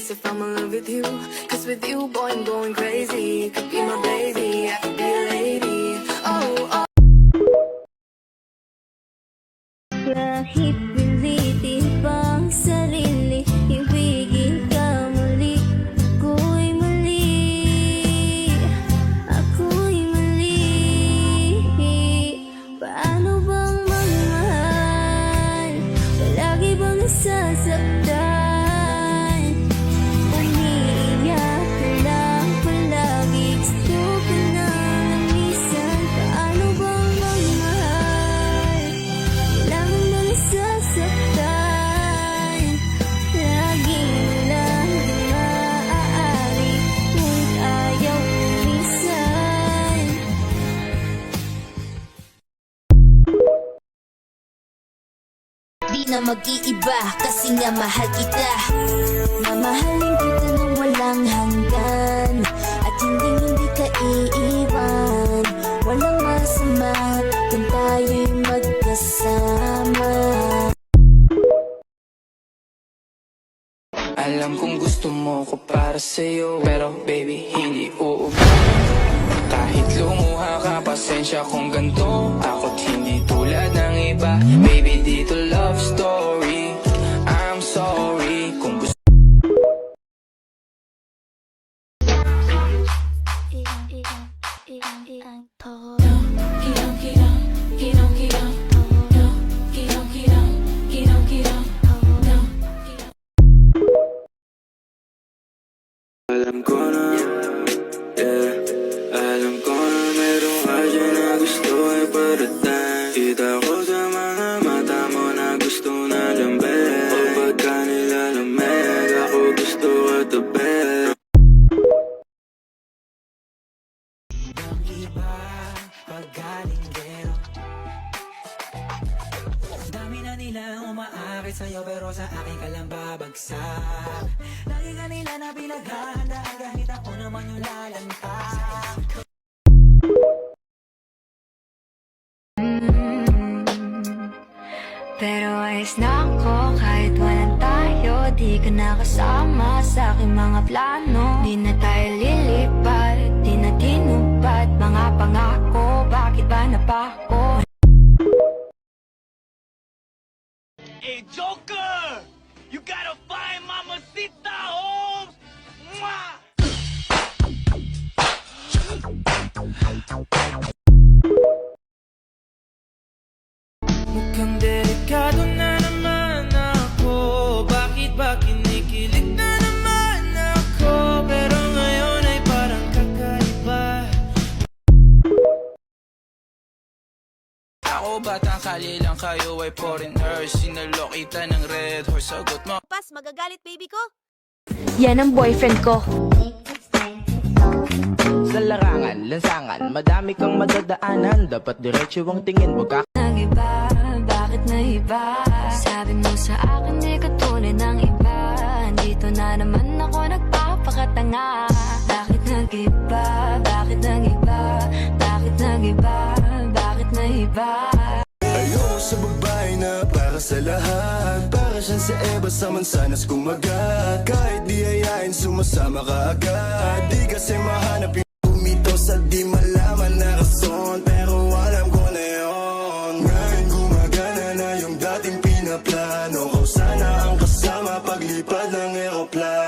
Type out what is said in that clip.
choice if I'm in love with you. Cause with you, boy, I'm going crazy. You could be my baby, I could be a lady. Oh, oh. Kahit pilitin pang sarili, ibigin ka muli. Ako'y mali, ako'y mali. Paano bang magmahal? Palagi bang nasasaktan? Umiiyak ka lang palagi, gusto ka nang minsan. Paano bang magmahal? Kailangan mo nasasaktan. Lagi lang din maaari, ngunit ayaw mo minsan. Di na mag-iiba kasi nga mahal kita. Mamahalin kita nang walang hanggan, at hindi ka iiwan. Walang masama kung tayo'y magkasama. Alam kong gusto mo ko para sa'yo, pero baby, hindi uuwi. Kahit lumuha ka, pasensya kung ganito. Ako't hindi tulad ng iba. Baby, dito love story. I'm sorry kung gusto. Alam ko na, yeah. Alam ko na merong radyo na gusto ay parating. Kita ko sa mga mata mo na gusto na lambing. O pagka nilalamig, ako gusto ka tabi. Ang iba, paggalinggero. Dami na nilang umaakit sa'yo, pero sa akin ka lang babagsak. Lagi ka nila na pinaghahanda, kahit ako naman yung lalantak. Pero ayos na ako kahit walang tayo. Di ka nakasama sa aking mga plano. Di na tayo lilipat, di na tinupad mga pangako. Bakit ba napako? Hey, Joker! You gotta find Mamacita Holmes! Mwah! Mukhang delikado na naman ako. Bakit ba kinikilig na naman ako? Pero ngayon ay parang kakaiba. Ako batang kali lang, kayo ay foreigner. Sinalo kita ng red horse, sagot mo. Pas, magagalit baby ko. Yan ang boyfriend ko. Sa larangan, lansangan, madami kang madadaanan. Dapat diretso ang tingin mo ka. Nag-iba, bakit naiba? Sabi mo sa akin di ka tunay ng iba. Dito na naman ako nagpapakatanga. Bakit nag-iba? Bakit nag-iba? Bakit nag-iba? Bakit naiba? Ayoko sa babae na para sa lahat. Para siyang si Eva sa mansanas kumagat. Kahit di hayain, sumasama ka agad. Di kasi mahanap yung bumito sa di malaman na rason. Pero alam ko na yun. Ngayon gumagana na yung dating pinaplano. Kung sana ang kasama paglipad ng aeroplano.